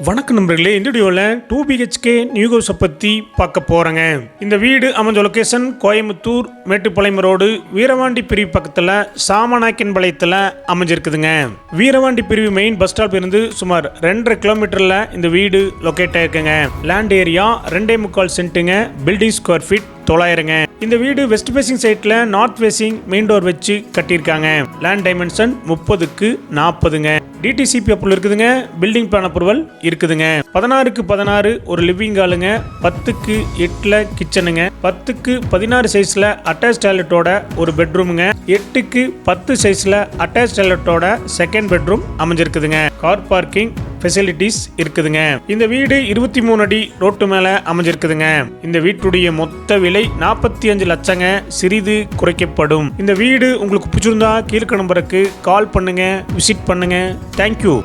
வணக்கம் நண்பர்களே, இந்த வீடியோவில் 2BHK நியூ ஹவுஸை பற்றி பார்க்க போகிறேங்க. இந்த வீடு அமைஞ்ச லொக்கேஷன் கோயம்புத்தூர் மேட்டுப்பாளையம் ரோடு வீரவாண்டி பிரிவு பக்கத்தில் சாமநாயக்கன்பாளையத்தில் அமைஞ்சிருக்குதுங்க. வீரவாண்டி பிரிவு மெயின் பஸ் ஸ்டாப் இருந்து சுமார் 2.5 கிலோமீட்டரில் இந்த வீடு லொக்கேட் ஆயிருக்குங்க. லேண்ட் ஏரியா 2.25 சென்ட்டுங்க. பில்டிங் ஸ்கொயர் ஃபீட் 900ங்க. இந்த வீடு வெஸ்ட் ஃபேசிங் சைட்ல நார்த் ஃபேசிங் மெயின் டோர் வச்சு கட்டியிருக்காங்க. லேண்ட் டைமென்ஷன் 30க்கு 40ங்க. டிடிசிபி அப்ரூவல் இருக்குதுங்க. பில்டிங் பிளான் அப்ரூவல் இருக்குதுங்க. 16க்கு 16 ஒரு லிவிங் ஹாலுங்க. 10க்கு 8 கிச்சனுங்க. 10க்கு 16 சைஸ்ல அட்டாச் டாய்லெட்டோட ஒரு பெட்ரூமுங்க. 8க்கு 10 சைஸ்ல அட்டாச் டாய்லெட்டோட செகண்ட் பெட்ரூம் அமைஞ்சிருக்குதுங்க. கார் பார்க்கிங் ஃபெசிலிட்டிஸ் இருக்குதுங்க. இந்த வீடு 23 அடி ரோட்டு மேல அமைஞ்சிருக்குதுங்க. இந்த வீட்டுடைய மொத்த விலை 45 லட்சங்க. சிறிது குறைக்கப்படும். இந்த வீடு உங்களுக்கு பிடிச்சிருந்தா கீழ்க்க நம்பருக்கு கால் பண்ணுங்க, விசிட் பண்ணுங்க. தேங்க்யூ.